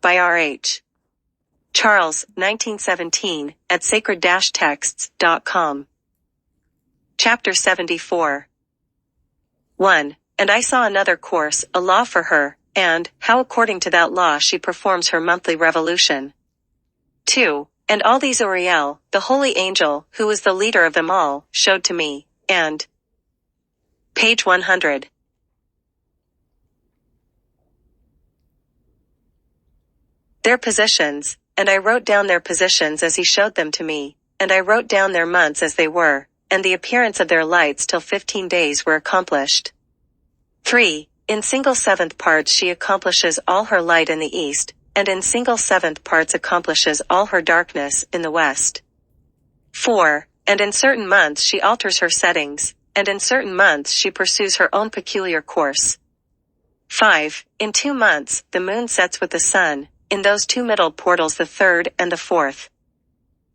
by R.H. Charles, 1917, at sacred-texts.com. Chapter 74. 1. And I saw another course, a law for her, and how according to that law she performs her monthly revolution. 2. And all these Uriel, the holy angel, who was the leader of them all, showed to me, and page 100. Their positions, and I wrote down their positions as he showed them to me, and I wrote down their months as they were, and the appearance of their lights till 15 days were accomplished. 3. In single seventh parts she accomplishes all her light in the east, and in single seventh parts accomplishes all her darkness in the west. 4. And in certain months she alters her settings, and in certain months she pursues her own peculiar course. 5. In 2 months, the moon sets with the sun, in those 2 middle portals the 3rd and the 4th.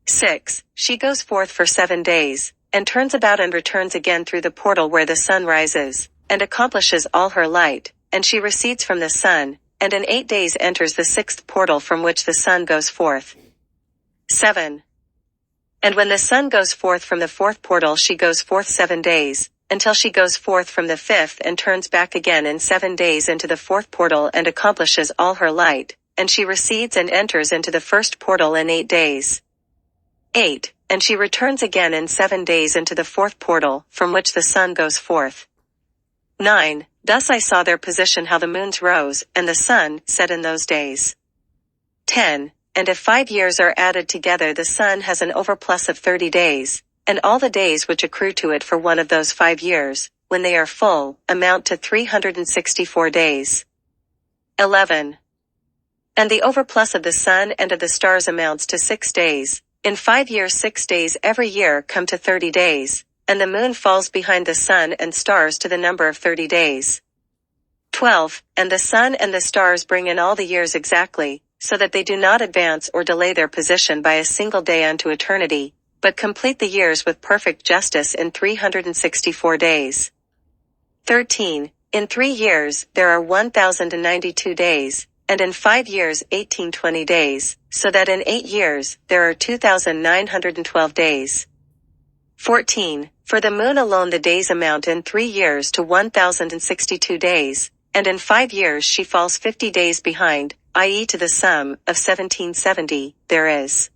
6. She goes forth for 7 days, and turns about and returns again through the portal where the sun rises, and accomplishes all her light, and she recedes from the sun, and in 8 days enters the 6th portal from which the sun goes forth. 7. And when the sun goes forth from the 4th portal she goes forth 7 days, until she goes forth from the 5th and turns back again in 7 days into the 4th portal and accomplishes all her light, and she recedes and enters into the 1st portal in 8 days. 8. And she returns again in 7 days into the 4th portal, from which the sun goes forth. 9. Thus I saw their position how the moons rose, and the sun set in those days. 10. And if 5 years are added together the sun has an overplus of 30 days, and all the days which accrue to it for one of those 5 years, when they are full, amount to 364 days. 11. And the overplus of the sun and of the stars amounts to 6 days. In 5 years 6 days every year come to 30 days, and the moon falls behind the sun and stars to the number of 30 days. 12. And the sun and the stars bring in all the years exactly, so that they do not advance or delay their position by a single day unto eternity, but complete the years with perfect justice in 364 days. 13. In 3 years there are 1,092 days, and in 5 years 1820 days, so that in 8 years there are 2,912 days. 14. For the moon alone the days amount in 3 years to 1,062 days, and in 5 years she falls 50 days behind, i.e. to the sum of 1770, there is.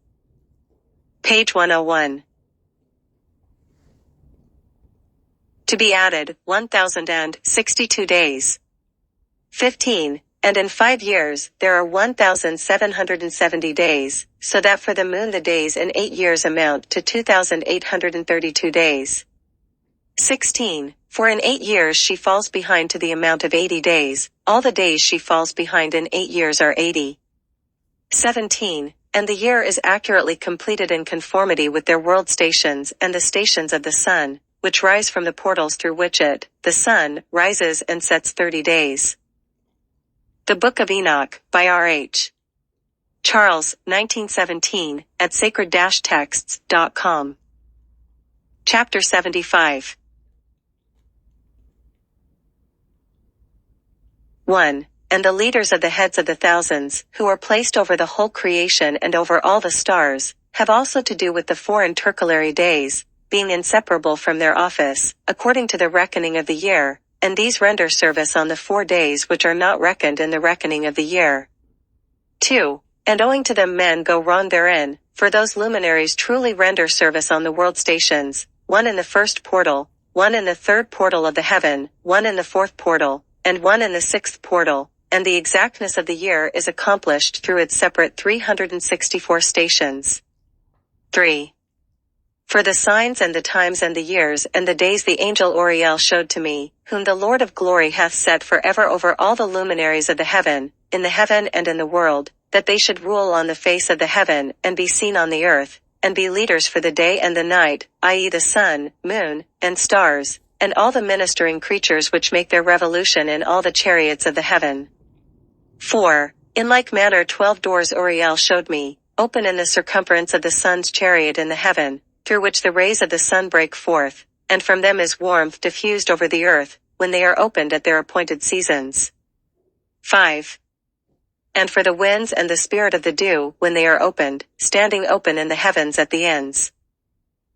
Page 101. To be added, 1,062 days. 15. And in 5 years, there are 1,770 days, so that for the moon the days in 8 years amount to 2,832 days. 16. For in 8 years she falls behind to the amount of 80 days, all the days she falls behind in 8 years are 80. 17. And the year is accurately completed in conformity with their world stations and the stations of the sun, which rise from the portals through which it, the sun, rises and sets 30 days. The Book of Enoch, by R.H. Charles, 1917, at sacred-texts.com. Chapter 75. 1. And the leaders of the heads of the thousands, who are placed over the whole creation and over all the stars, have also to do with the 4 intercalary days, being inseparable from their office, according to the reckoning of the year, and these render service on the 4 days which are not reckoned in the reckoning of the year. 2. And owing to them men go wrong therein, for those luminaries truly render service on the world stations, one in the 1st portal, one in the 3rd portal of the heaven, one in the 4th portal, and one in the 6th portal, and the exactness of the year is accomplished through its separate 364 stations. 3. For the signs and the times and the years and the days the angel Uriel showed to me, whom the Lord of glory hath set forever over all the luminaries of the heaven, in the heaven and in the world, that they should rule on the face of the heaven, and be seen on the earth, and be leaders for the day and the night, i.e. the sun, moon, and stars, and all the ministering creatures which make their revolution in all the chariots of the heaven. 4. In like manner 12 doors Uriel showed me, open in the circumference of the sun's chariot in the heaven, through which the rays of the sun break forth, and from them is warmth diffused over the earth, when they are opened at their appointed seasons. 5. And for the winds and the spirit of the dew when they are opened, standing open in the heavens at the ends.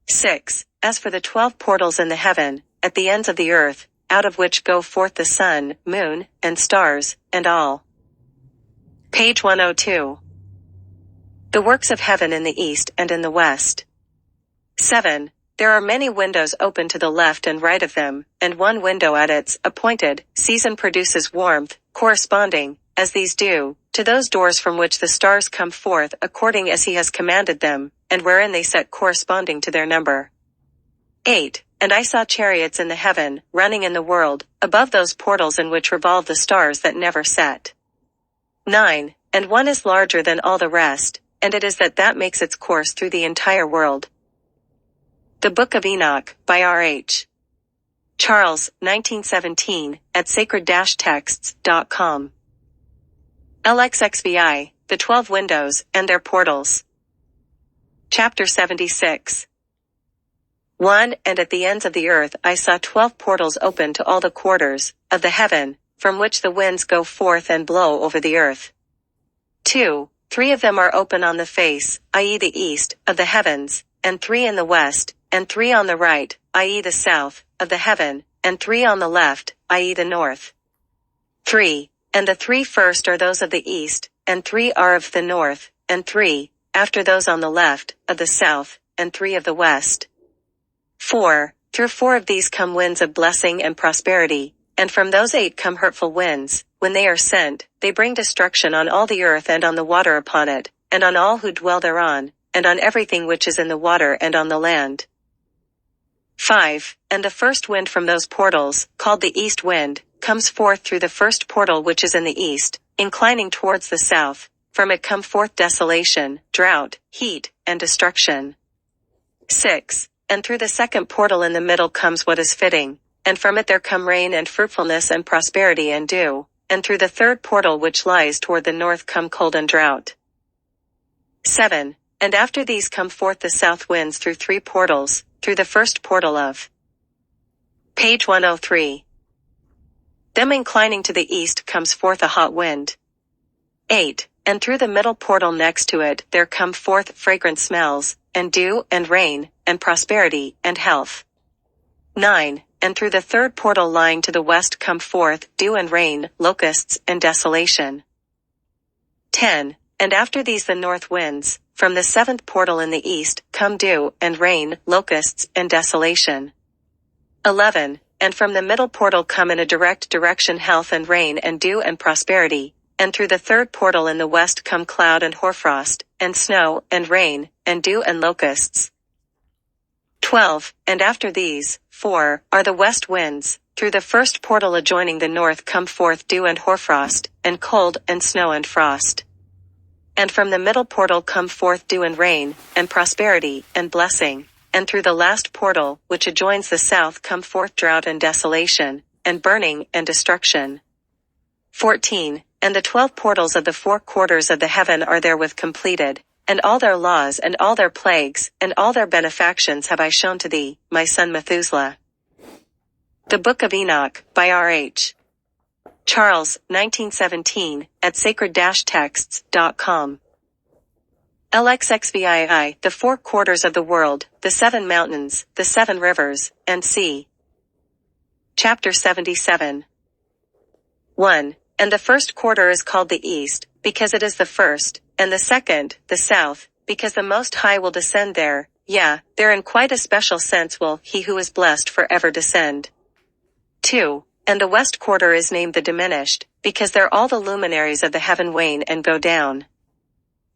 6. As for the 12 portals in the heaven, at the ends of the earth, out of which go forth the sun, moon, and stars, and all. Page 102. The works of heaven in the east and in the west. 7. There are many windows open to the left and right of them, and one window at its appointed season produces warmth, corresponding, as these do, to those doors from which the stars come forth according as he has commanded them, and wherein they set corresponding to their number. 8. And I saw chariots in the heaven, running in the world, above those portals in which revolve the stars that never set. 9. And one is larger than all the rest, and it is that makes its course through the entire world. The Book of Enoch, by R.H. Charles, 1917, at sacred-texts.com. LXXVI, the 12 windows, and their portals. Chapter 76. 1. And at the ends of the earth I saw 12 portals open to all the quarters of the heaven, from which the winds go forth and blow over the earth. 2. 3 of them are open on the face, i.e. the east, of the heavens, and 3 in the west, and 3 on the right, i.e. the south, of the heaven, and 3 on the left, i.e. the north. 3. And the 3 first are those of the east, and 3 are of the north, and 3, after those on the left, of the south, and 3 of the west. 4. Through 4 of these come winds of blessing and prosperity, and from those 8 come hurtful winds. When they are sent, they bring destruction on all the earth and on the water upon it, and on all who dwell thereon, and on everything which is in the water and on the land. 5. And the first wind from those portals, called the east wind, comes forth through the first portal which is in the east, inclining towards the south. From it come forth desolation, drought, heat, and destruction. 6. And through the second portal in the middle comes what is fitting, and from it there come rain and fruitfulness and prosperity and dew, and through the third portal which lies toward the north come cold and drought. 7. And after these come forth the south winds through 3 portals, through the first portal of. Page 103. Them inclining to the east comes forth a hot wind. 8. And through the middle portal next to it there come forth fragrant smells, and dew, and rain, and prosperity, and health. 9. And through the third portal lying to the west come forth dew and rain, locusts, and desolation. 10. And after these the north winds, from the 7th portal in the east, come dew, and rain, locusts, and desolation. 11. And from the middle portal come in a direct direction health and rain and dew and prosperity, and through the third portal in the west come cloud and hoarfrost, and snow, and rain, and dew and locusts. 12. And after these, 4, are the west winds. Through the first portal adjoining the north come forth dew and hoarfrost, and cold, and snow and frost. And from the middle portal come forth dew and rain, and prosperity, and blessing, and through the last portal, which adjoins the south come forth drought and desolation, and burning, and destruction. 14. And the 12 portals of the 4 quarters of the heaven are therewith completed, and all their laws and all their plagues, and all their benefactions have I shown to thee, my son Methuselah. The Book of Enoch, by R.H. Charles, 1917, at sacred-texts.com. LXXVII, the 4 quarters of the world, the 7 mountains, the 7 rivers, and sea. Chapter 77. 1. And the first quarter is called the east, because it is the first, and the second, the south, because the Most High will descend there, there in quite a special sense will he who is blessed forever descend. 2. And the west quarter is named the diminished, because there all the luminaries of the heaven wane and go down.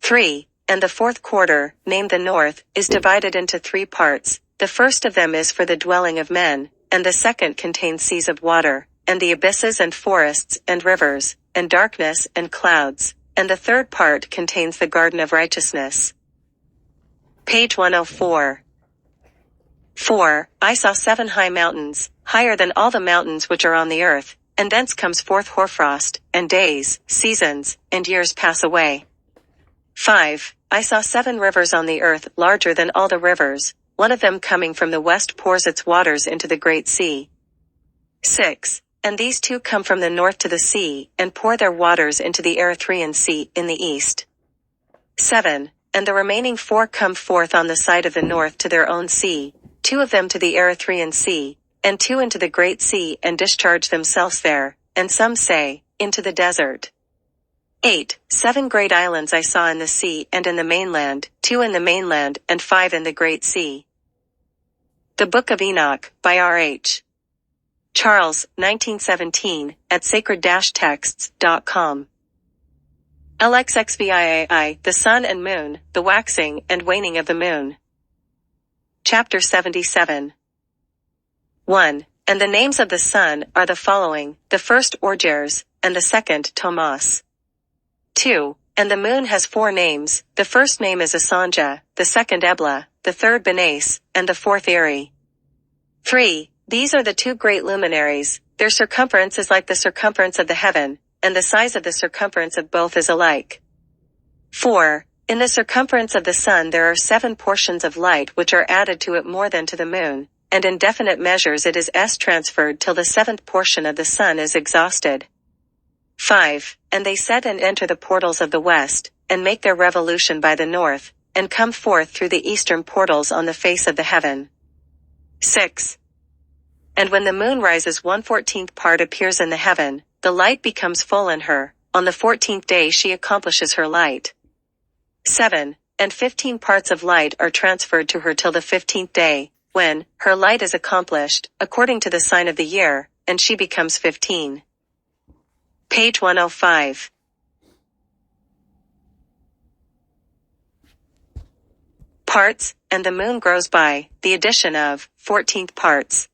3. And the 4th quarter, named the north, is divided into 3 parts. The first of them is for the dwelling of men, and the second contains seas of water, and the abysses and forests, and rivers, and darkness, and clouds, and the third part contains the garden of righteousness. Page 104. 4. I saw 7 high mountains, higher than all the mountains which are on the earth, and thence comes forth hoarfrost, and days, seasons, and years pass away. 5. I saw 7 rivers on the earth larger than all the rivers, one of them coming from the west pours its waters into the great sea. 6. And these two come from the north to the sea, and pour their waters into the Erythraean Sea in the east. 7. And the remaining 4 come forth on the side of the north to their own sea, 2 of them to the Erythraean Sea, and 2 into the great sea, and discharge themselves there, and some say, into the desert. 8. 7 great islands I saw in the sea and in the mainland, 2 in the mainland, and 5 in the great sea. The Book of Enoch, by R.H. Charles, 1917, at sacred-texts.com. LXXVIII, the Sun and Moon, the Waxing and Waning of the Moon. Chapter 77. 1. And the names of the sun are the following, the first Orgeres, and the second Tomas. 2. And the moon has 4 names, the first name is Asanja, the second Ebla, the third Benace, and the fourth Eri. 3. These are the 2 great luminaries, their circumference is like the circumference of the heaven, and the size of the circumference of both is alike. 4. In the circumference of the sun there are 7 portions of light which are added to it more than to the moon, and in definite measures it is transferred till the 7th portion of the sun is exhausted. 5. And they set and enter the portals of the west, and make their revolution by the north, and come forth through the eastern portals on the face of the heaven. 6. And when the moon rises 1/14th part appears in the heaven, the light becomes full in her, on the 14th day she accomplishes her light. 7. And 15 parts of light are transferred to her till the 15th day, when her light is accomplished, according to the sign of the year, and she becomes 15. Page 105. Parts, and the moon grows by the addition of 14th parts.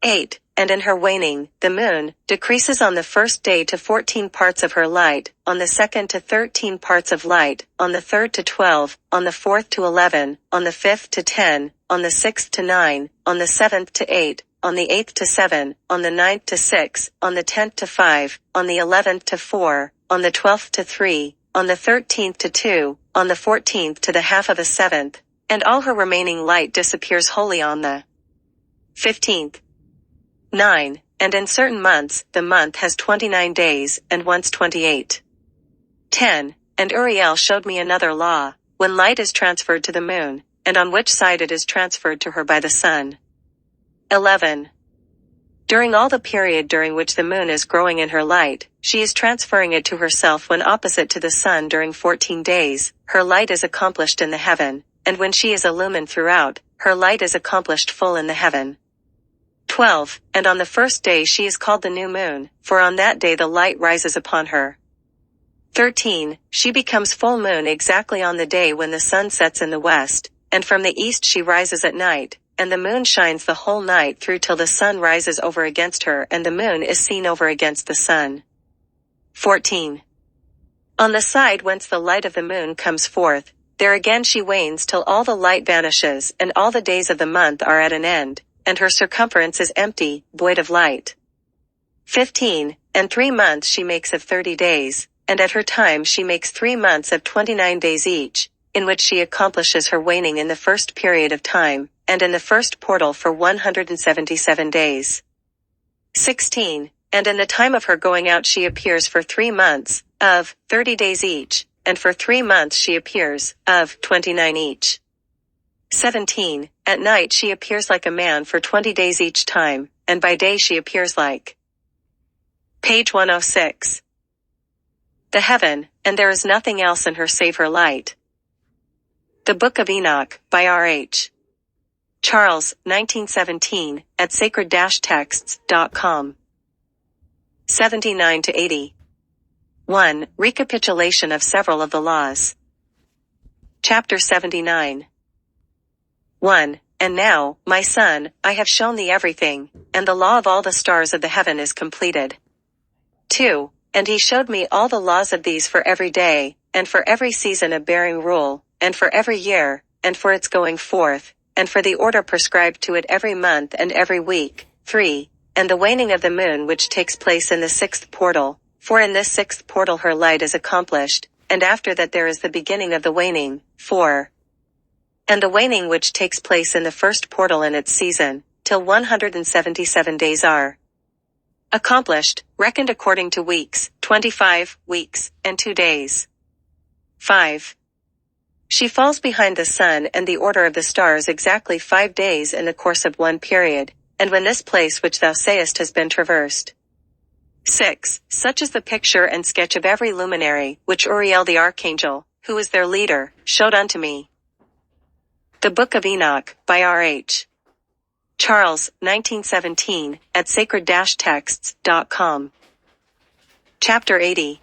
8. And in her waning, the moon decreases on the first day to 14 parts of her light, on the second to 13 parts of light, on the third to 12, on the fourth to 11, on the fifth to 10, on the sixth to 9, on the 7th to 8, on the 8th to 7, on the 9th to 6, on the 10th to 5, on the 11th to 4, on the 12th to 3, on the 13th to 2, on the 14th to the half of a 7th, and all her remaining light disappears wholly on the 15th. 9. And in certain months, the month has 29 days, and once 28. 10. And Uriel showed me another law, when light is transferred to the moon, and on which side it is transferred to her by the sun. 11. During all the period during which the moon is growing in her light, she is transferring it to herself when opposite to the sun during 14 days, her light is accomplished in the heaven, and when she is illumined throughout, her light is accomplished full in the heaven. 12. And on the first day she is called the new moon, for on that day the light rises upon her. 13. She becomes full moon exactly on the day when the sun sets in the west, and from the east she rises at night, and the moon shines the whole night through till the sun rises over against her and the moon is seen over against the sun. 14. On the side whence the light of the moon comes forth, there again she wanes till all the light vanishes and all the days of the month are at an end, and her circumference is empty, void of light. 15. And 3 months she makes of 30 days, and at her time she makes 3 months of 29 days each, in which she accomplishes her waning in the first period of time, and in the first portal for 177 days. 16. And in the time of her going out she appears for 3 months, of 30 days each, and for 3 months she appears, of 29 each. 17. At night she appears like a man for 20 days each time, and by day she appears like. Page 106. The heaven, and there is nothing else in her save her light. The Book of Enoch, by R.H. Charles, 1917, at sacred-texts.com. 79 to 80. 1. Recapitulation of several of the laws. Chapter 79. 1. And now, my son, I have shown thee everything, and the law of all the stars of the heaven is completed. 2. And he showed me all the laws of these for every day, and for every season of bearing rule, and for every year, and for its going forth, and for the order prescribed to it every month and every week. 3. And the waning of the moon which takes place in the 6th portal, for in this 6th portal her light is accomplished, and after that there is the beginning of the waning. 4. And the waning which takes place in the 1st portal in its season, till 177 days are Accomplished, reckoned according to weeks, 25 weeks, and 2 days. 5. She falls behind the sun and the order of the stars exactly 5 days in the course of one period, and when this place which thou sayest has been traversed. 6. Such is the picture and sketch of every luminary, which Uriel the archangel, who is their leader, showed unto me. The Book of Enoch, by R.H. Charles, 1917, at sacred-texts.com. Chapter 80.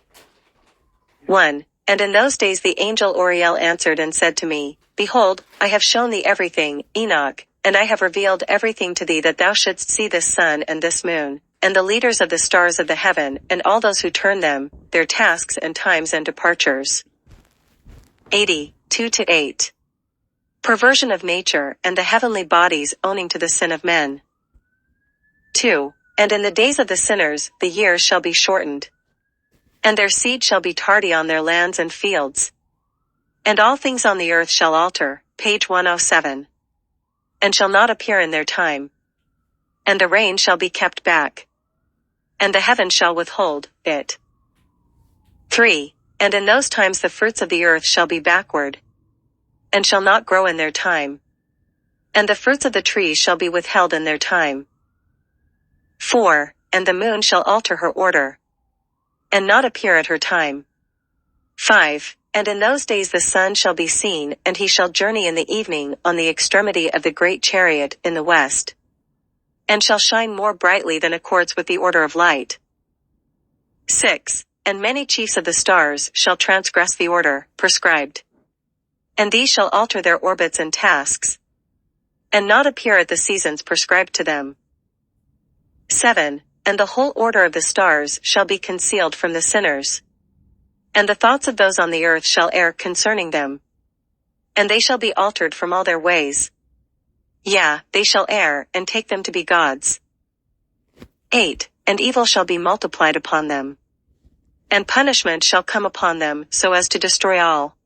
1. And in those days the angel Uriel answered and said to me, Behold, I have shown thee everything, Enoch, and I have revealed everything to thee that thou shouldst see this sun and this moon, and the leaders of the stars of the heaven, and all those who turn them, their tasks and times and departures. 80, 2-8. Perversion of nature, and the heavenly bodies owning to the sin of men. 2. And in the days of the sinners, the years shall be shortened. And their seed shall be tardy on their lands and fields. And all things on the earth shall alter, page 107. And shall not appear in their time. And the rain shall be kept back. And the heaven shall withhold it. 3. And in those times the fruits of the earth shall be backward, and shall not grow in their time. And the fruits of the trees shall be withheld in their time. 4. And the moon shall alter her order, and not appear at her time. 5. And in those days the sun shall be seen, and he shall journey in the evening on the extremity of the great chariot in the west, and shall shine more brightly than accords with the order of light. 6. And many chiefs of the stars shall transgress the order prescribed, and these shall alter their orbits and tasks, and not appear at the seasons prescribed to them. 7. And the whole order of the stars shall be concealed from the sinners, and the thoughts of those on the earth shall err concerning them, and they shall be altered from all their ways. Yea, they shall err, and take them to be gods. 8. And evil shall be multiplied upon them, and punishment shall come upon them so as to destroy all.